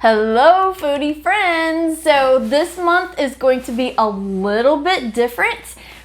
Hello foodie friends! So this month is going to be a little bit different.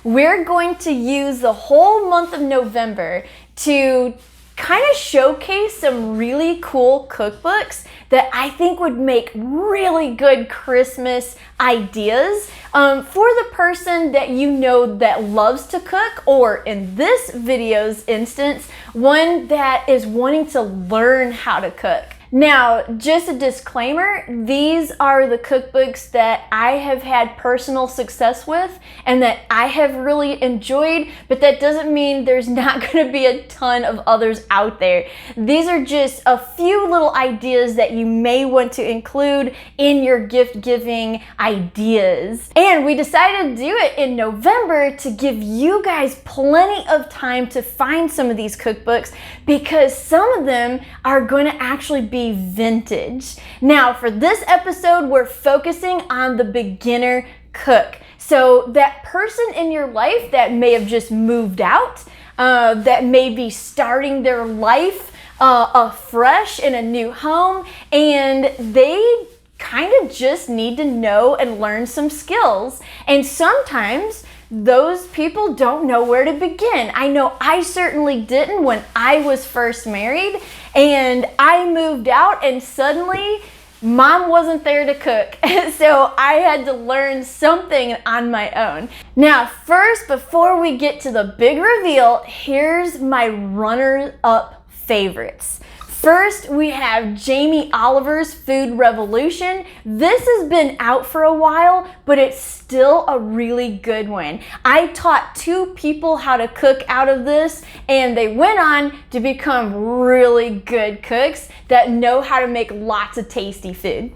We're going to use the whole month of November to kind of showcase some really cool cookbooks that I think would make really good Christmas ideas for the person that you know that loves to cook, or in this video's instance, one that is wanting to learn how to cook. Now, just a disclaimer, these are the cookbooks that I have had personal success with and that I have really enjoyed, but that doesn't mean there's not going to be a ton of others out there. These are just a few little ideas that you may want to include in your gift giving ideas. And we decided to do it in November to give you guys plenty of time to find some of these cookbooks, because some of them are going to actually be vintage. Now, for this episode, we're focusing on the beginner cook. So that person in your life that may have just moved out, that may be starting their life afresh in a new home, and they kind of just need to know and learn some skills. And sometimes those people don't know where to begin. I know I certainly didn't when I was first married and I moved out and suddenly mom wasn't there to cook. So I had to learn something on my own. Now, first, before we get to the big reveal, here's my runner-up favorites. First, we have Jamie Oliver's Food Revolution. This has been out for a while, but it's still a really good one. I taught 2 people how to cook out of this, and they went on to become really good cooks that know how to make lots of tasty food.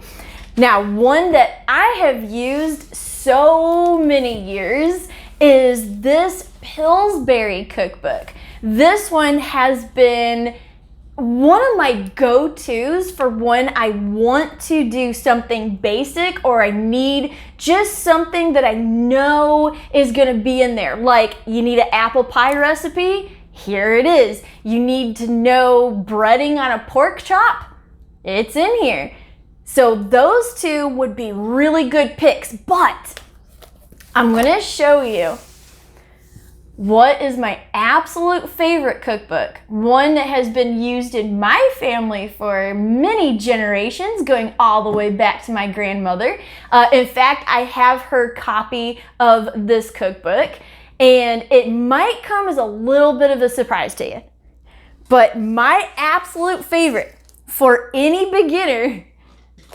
Now, one that I have used so many years is this Pillsbury cookbook. This one has been one of my go-tos for when I want to do something basic or I need just something that I know is gonna be in there. Like, you need an apple pie recipe? Here it is. You need to know breading on a pork chop? It's in here. So those 2 would be really good picks, but I'm gonna show you what is my absolute favorite cookbook, one that has been used in my family for many generations, going all the way back to my grandmother. In fact, I have her copy of this cookbook, and it might come as a little bit of a surprise to you. But my absolute favorite for any beginner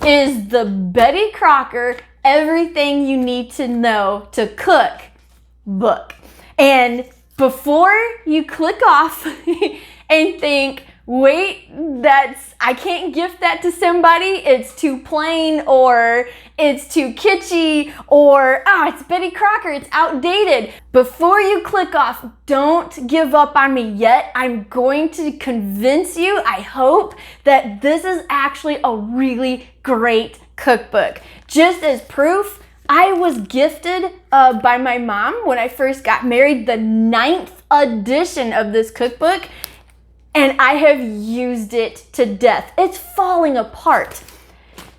is the Betty Crocker Everything You Need to Know to Cook book. And before you click off and think, wait, I can't gift that to somebody, it's too plain, or it's too kitschy, or it's Betty Crocker, it's outdated. Before you click off, don't give up on me yet. I'm going to convince you, I hope, that this is actually a really great cookbook. Just as proof, I was gifted by my mom when I first got married the 9th edition of this cookbook, and I have used it to death. It's falling apart.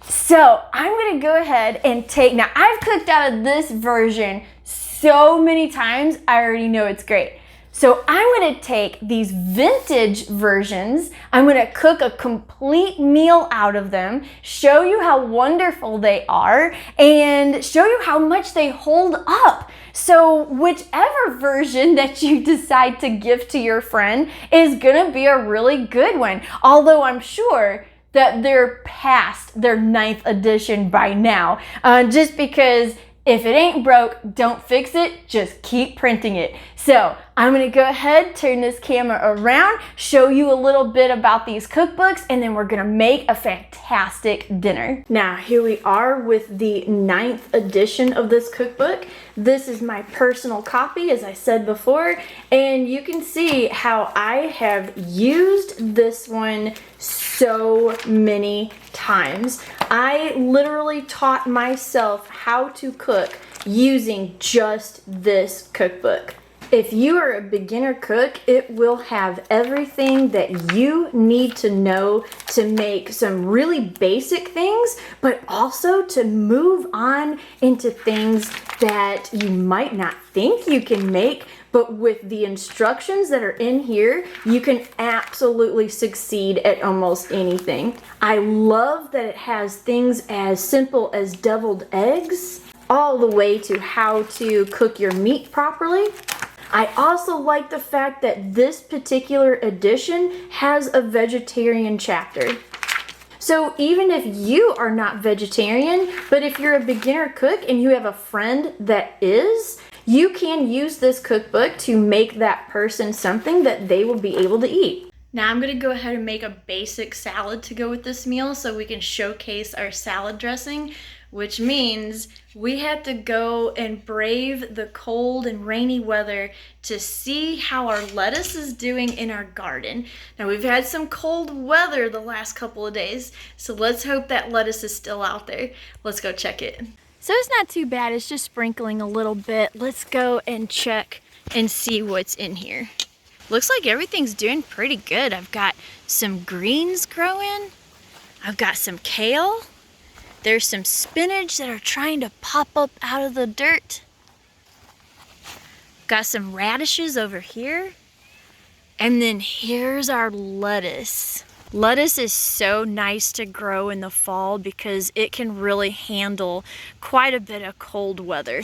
So I'm gonna go ahead and now I've cooked out of this version so many times, I already know it's great. So I'm gonna take these vintage versions, I'm gonna cook a complete meal out of them, show you how wonderful they are, and show you how much they hold up. So whichever version that you decide to gift to your friend is gonna be a really good one. Although I'm sure that they're past their 9th edition by now, just because if it ain't broke, don't fix it, just keep printing it. So I'm gonna go ahead, turn this camera around, show you a little bit about these cookbooks, and then we're gonna make a fantastic dinner. Now, here we are with the 9th edition of this cookbook. This is my personal copy, as I said before, and you can see how I have used this one so many times. I literally taught myself how to cook using just this cookbook. If you are a beginner cook, it will have everything that you need to know to make some really basic things, but also to move on into things that you might not think you can make, but with the instructions that are in here, you can absolutely succeed at almost anything. I love that it has things as simple as deviled eggs, all the way to how to cook your meat properly. I also like the fact that this particular edition has a vegetarian chapter. So even if you are not vegetarian, but if you're a beginner cook and you have a friend that is, you can use this cookbook to make that person something that they will be able to eat. Now I'm gonna go ahead and make a basic salad to go with this meal so we can showcase our salad dressing, which means we have to go and brave the cold and rainy weather to see how our lettuce is doing in our garden. Now we've had some cold weather the last couple of days, so let's hope that lettuce is still out there. Let's go check it. So it's not too bad, it's just sprinkling a little bit. Let's go and check and see what's in here. Looks like everything's doing pretty good. I've got some greens growing. I've got some kale. There's some spinach that are trying to pop up out of the dirt. Got some radishes over here. And then here's our lettuce. Lettuce is so nice to grow in the fall because it can really handle quite a bit of cold weather.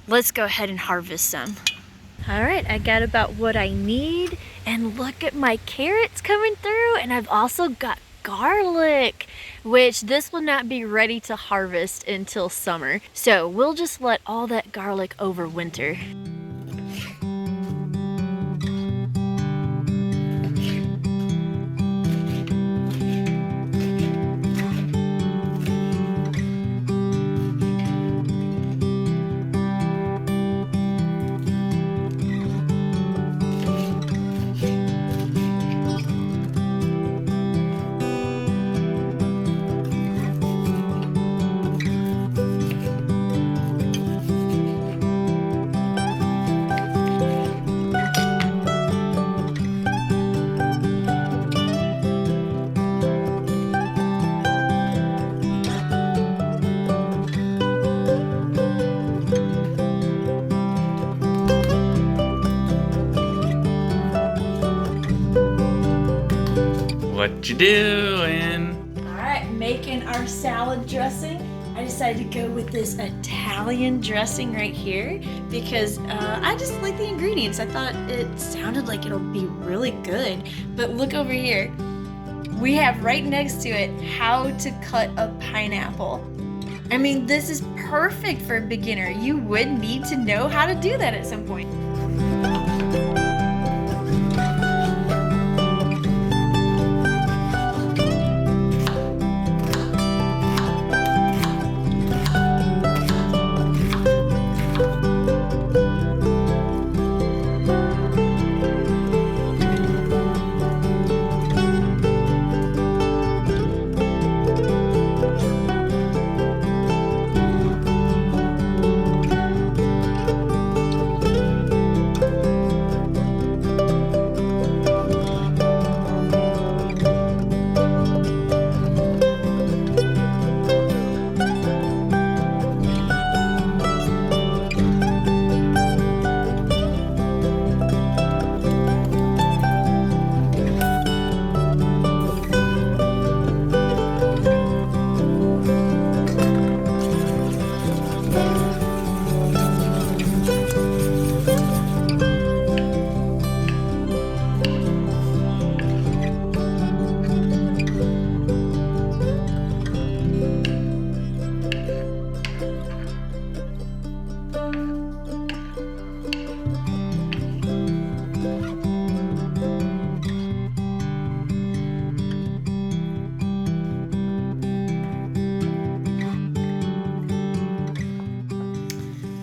Let's go ahead and harvest some. All right, I got about what I need, and look at my carrots coming through, and I've also got garlic, which this will not be ready to harvest until summer. So we'll just let all that garlic overwinter. What you doing? All right, making our salad dressing. I decided to go with this Italian dressing right here because I just like the ingredients. I thought it sounded like it'll be really good. But look over here. We have right next to it how to cut a pineapple. I mean, this is perfect for a beginner. You would need to know how to do that at some point.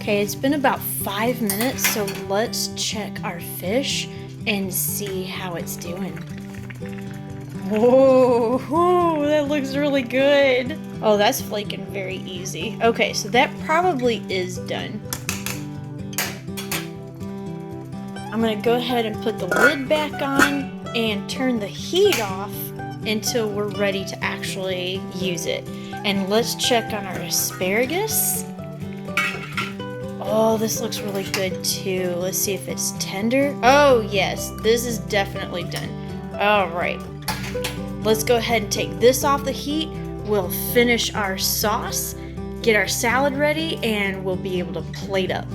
Okay, it's been about 5 minutes, so let's check our fish and see how it's doing. Whoa, that looks really good. Oh, that's flaking very easy. Okay, so that probably is done. I'm gonna go ahead and put the lid back on and turn the heat off until we're ready to actually use it. And let's check on our asparagus. Oh, this looks really good too. Let's see if it's tender. Oh yes, this is definitely done. All right, let's go ahead and take this off the heat. We'll finish our sauce, get our salad ready, and we'll be able to plate up.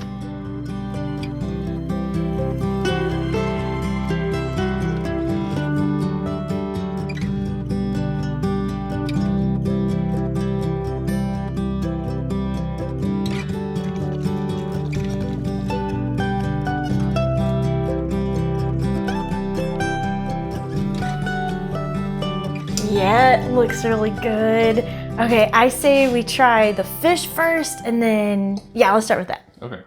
Yeah, it looks really good. Okay, I say we try the fish first and then, yeah, let's start with that. Okay.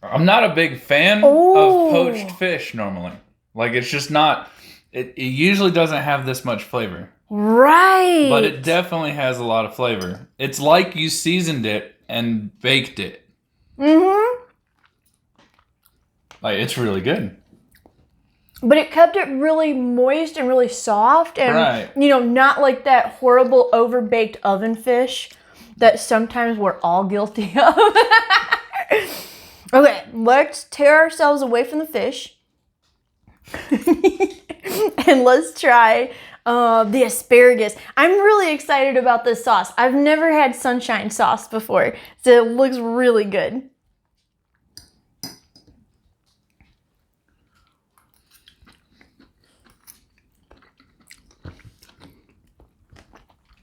I'm not a big fan of poached fish normally. Like, it's just not, it usually doesn't have this much flavor. Right. But it definitely has a lot of flavor. It's like you seasoned it and baked it. Mm-hmm. Like, it's really good. But it kept it really moist and really soft and, right. You know, not like that horrible overbaked oven fish that sometimes we're all guilty of. Okay, let's tear ourselves away from the fish. And let's try the asparagus. I'm really excited about this sauce. I've never had sunshine sauce before, so it looks really good.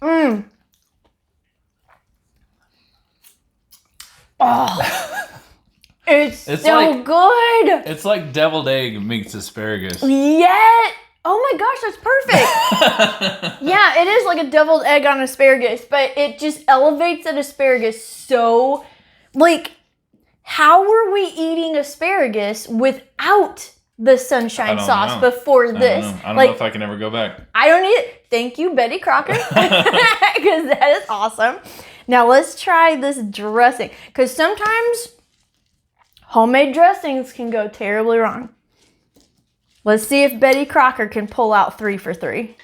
Mmm. Oh, it's so like, good. It's like deviled egg meets asparagus. Yeah. Oh my gosh, that's perfect. Yeah, it is like a deviled egg on asparagus, but it just elevates that asparagus so, like, how were we eating asparagus without the sunshine sauce know. before this? I don't know if I can ever go back. I don't need it. Thank you, Betty Crocker, because that is awesome. Now let's try this dressing, because sometimes homemade dressings can go terribly wrong. Let's see if Betty Crocker can pull out 3 for 3.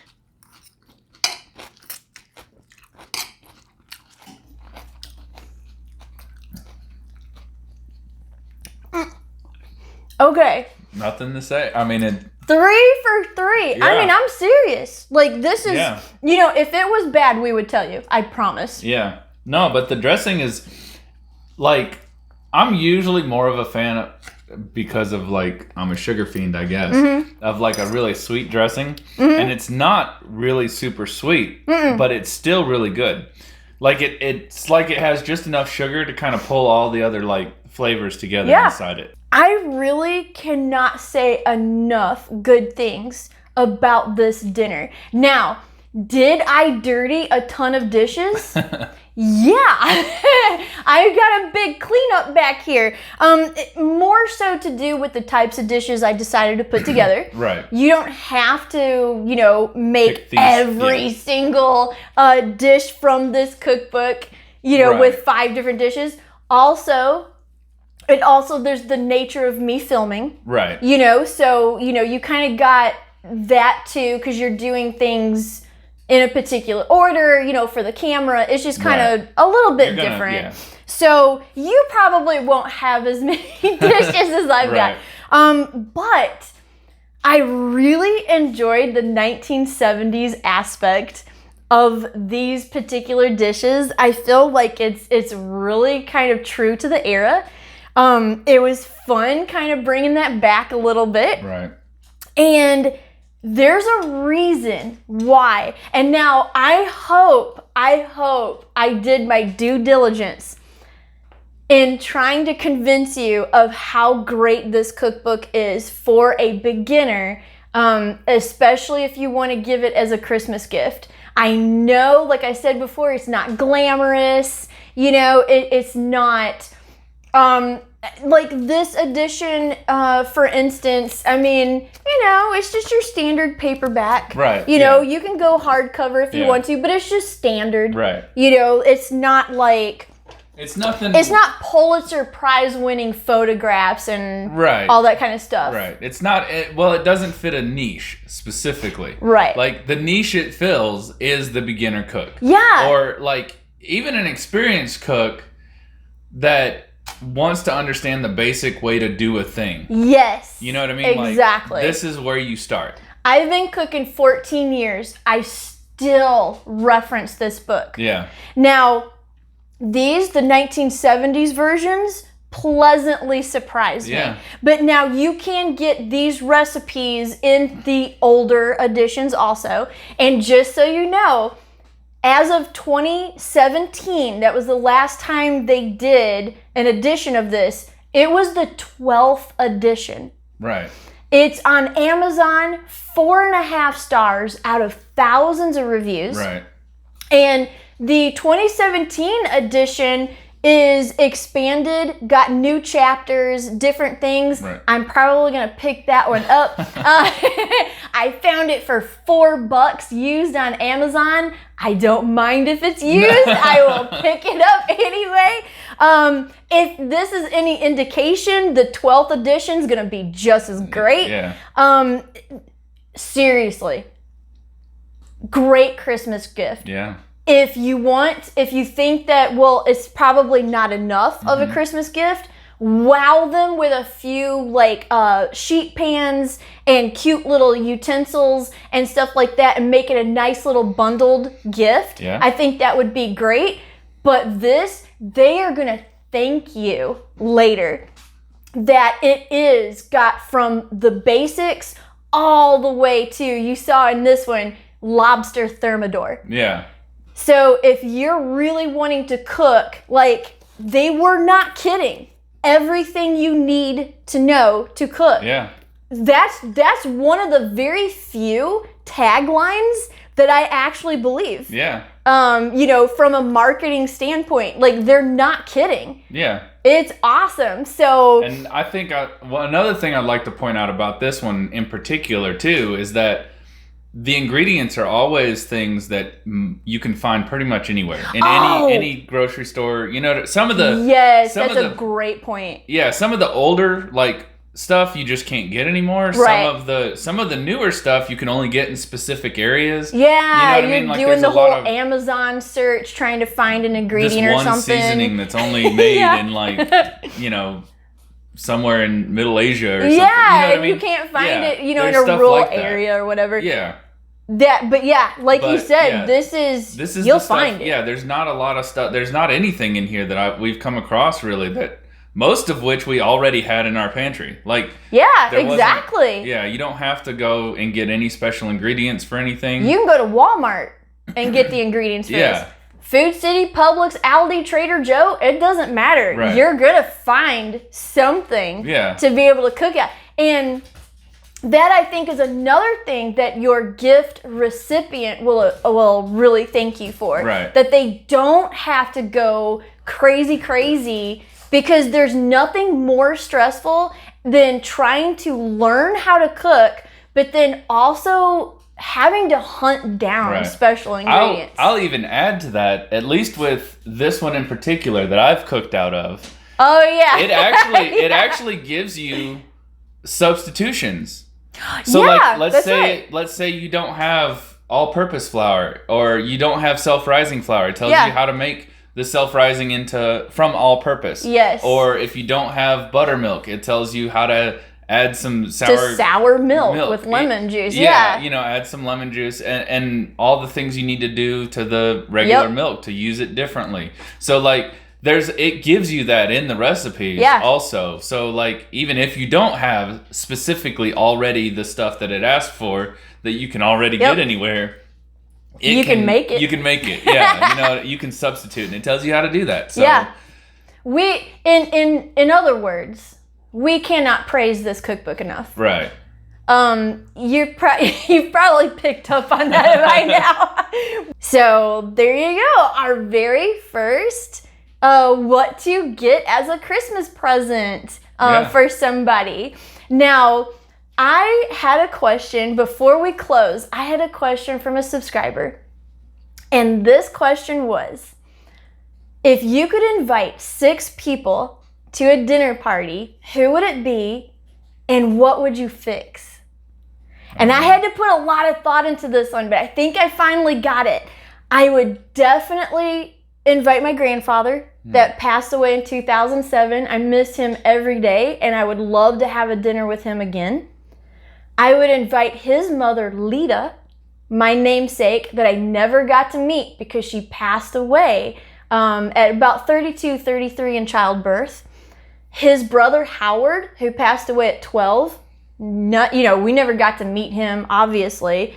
Okay. Nothing to say. I mean, 3 for 3. Yeah. I mean, I'm serious. Like, this is, Yeah. You know, if it was bad, we would tell you. I promise. Yeah. No, but the dressing is, like, I'm usually more of a fan of, because of, like, I'm a sugar fiend, I guess, of, like, a really sweet dressing. And it's not really super sweet, but it's still really good. Like, it's like it has just enough sugar to kind of pull all the other, like, flavors together inside it. I really cannot say enough good things about this dinner. Now, did I dirty a ton of dishes? Yeah, I got a big cleanup back here. More so to do with the types of dishes I decided to put together. Right. You don't have to, you know, make every single dish from this cookbook, you know, with 5 different dishes. Also, there's the nature of me filming. Right. You know, so, you know, you kind of got that too, because you're doing things in a particular order, you know, for the camera. It's just kind of a little bit different. Yeah. So you probably won't have as many dishes as I've got. But I really enjoyed the 1970s aspect of these particular dishes. I feel like it's really kind of true to the era. It was fun kind of bringing that back a little bit. Right. And there's a reason why. And now I hope I did my due diligence in trying to convince you of how great this cookbook is for a beginner, especially if you want to give it as a Christmas gift. I know, like I said before, it's not glamorous. You know, it's not like this edition, for instance, I mean, it's just your standard paperback. Right. You can go hardcover if you want to, but it's just standard. Right. It's not like... It's nothing... It's not Pulitzer Prize-winning photographs and all that kind of stuff. Right. It's not... it doesn't fit a niche specifically. Right. Like, the niche it fills is the beginner cook. Yeah. Or, like, even an experienced cook that wants to understand the basic way to do a thing. Yes. You know what I mean? Exactly. Like, this is where you start. I've been cooking 14 years. I still reference this book. Yeah. Now... the 1970s versions, pleasantly surprised me. But now you can get these recipes in the older editions also. And just so you know, as of 2017, that was the last time they did an edition of this, it was the 12th edition. Right. It's on Amazon, 4.5 stars out of thousands of reviews. Right. And the 2017 edition is expanded, got new chapters, different things. Right. I'm probably going to pick that one up. I found it for $4 used on Amazon. I don't mind if it's used. I will pick it up anyway. If this is any indication, the 12th edition is going to be just as great. Yeah. Seriously. Great Christmas gift. Yeah. If you think that, it's probably not enough of a Christmas gift, wow them with a few sheet pans and cute little utensils and stuff like that and make it a nice little bundled gift. Yeah. I think that would be great. But they are going to thank you later that it is got from the basics all the way to, you saw in this one, lobster thermidor. Yeah. So if you're really wanting to cook, they were not kidding. Everything you need to know to cook. Yeah. That's one of the very few taglines that I actually believe. Yeah. From a marketing standpoint, they're not kidding. Yeah. It's awesome. So, and I think another thing I'd like to point out about this one in particular too is that the ingredients are always things that you can find pretty much anywhere in any grocery store. Some of the that's a great point. Yeah, some of the older stuff you just can't get anymore. Right. Some of the newer stuff you can only get in specific areas. Yeah, you're doing the whole Amazon search trying to find an ingredient or something. This one seasoning that's only made in somewhere in Middle Asia or something. Yeah, and you can't find it, in a rural area or whatever. Yeah. You said, this is you'll find it. Yeah, there's not a lot of stuff. There's not anything in here that we've come across really that most of which we already had in our pantry. Yeah, exactly. Yeah, you don't have to go and get any special ingredients for anything. You can go to Walmart and get the ingredients for this. Food City, Publix, Aldi, Trader Joe, it doesn't matter. Right. You're going to find something to be able to cook at. And that, I think, is another thing that your gift recipient will really thank you for. Right. That they don't have to go crazy, because there's nothing more stressful than trying to learn how to cook, but then also having to hunt down special ingredients. I'll even add to that, at least with this one in particular that I've cooked out of. Oh, yeah. It actually gives you substitutions. So let's say you don't have all-purpose flour or you don't have self-rising flour. It tells you how to make the self-rising from all-purpose. Yes. Or if you don't have buttermilk, it tells you how to add some sour milk with lemon juice. Yeah, add some lemon juice and all the things you need to do to the regular milk to use it differently. So it gives you that in the recipes also. So even if you don't have specifically already the stuff that it asked for that you can already get anywhere, you can make it. You can make it. Yeah, you can substitute, and it tells you how to do that. So we in other words, we cannot praise this cookbook enough. Right. You've probably picked up on that by now. So there you go. Our very first what to get as a Christmas present Yeah. for somebody. Now, I had a question before we close. I had a question from a subscriber. And this question was, if you could invite 6 people to a dinner party, who would it be and what would you fix? And I had to put a lot of thought into this one, but I think I finally got it. I would definitely invite my grandfather that passed away in 2007. I miss him every day, and I would love to have a dinner with him again. I would invite his mother, Lita, my namesake, that I never got to meet because she passed away at about 32, 33 in childbirth. His brother, Howard, who passed away at 12. We never got to meet him, obviously.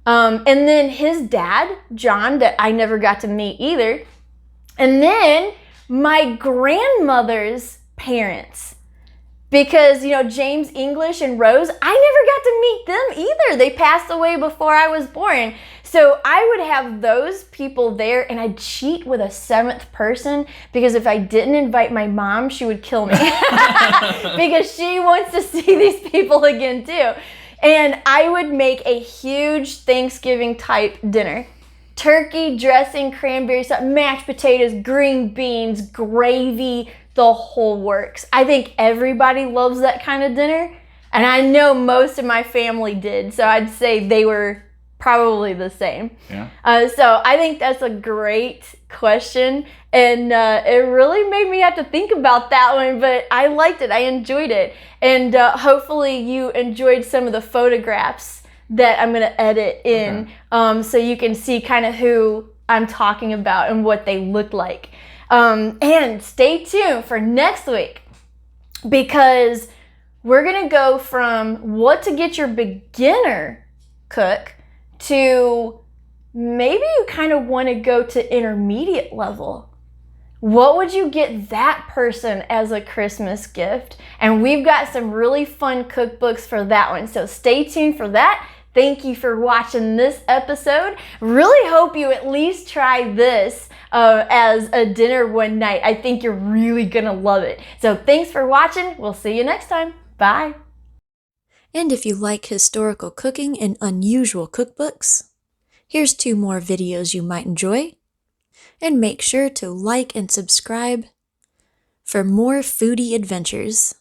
And then his dad, John, that I never got to meet either. And then my grandmother's parents. Because, James English and Rose, I never got to meet them either. They passed away before I was born. So I would have those people there, and I'd cheat with a 7th person, because if I didn't invite my mom, she would kill me. Because she wants to see these people again too. And I would make a huge Thanksgiving type dinner. Turkey, dressing, cranberry sauce, mashed potatoes, green beans, gravy, the whole works. I think everybody loves that kind of dinner, and I know most of my family did, so I'd say they were probably the same. Yeah. So I think that's a great question, and it really made me have to think about that one, but I liked it. I enjoyed it, and hopefully you enjoyed some of the photographs that I'm going to edit in, so you can see kind of who I'm talking about and what they look like. And stay tuned for next week, because we're going to go from what to get your beginner cook to maybe you kind of want to go to intermediate level. What would you get that person as a Christmas gift? And we've got some really fun cookbooks for that one. So stay tuned for that. Thank you for watching this episode. Really hope you at least try this as a dinner one night. I think you're really gonna love it. So thanks for watching. We'll see you next time. Bye. And if you like historical cooking and unusual cookbooks, here's 2 more videos you might enjoy. And make sure to like and subscribe for more foodie adventures.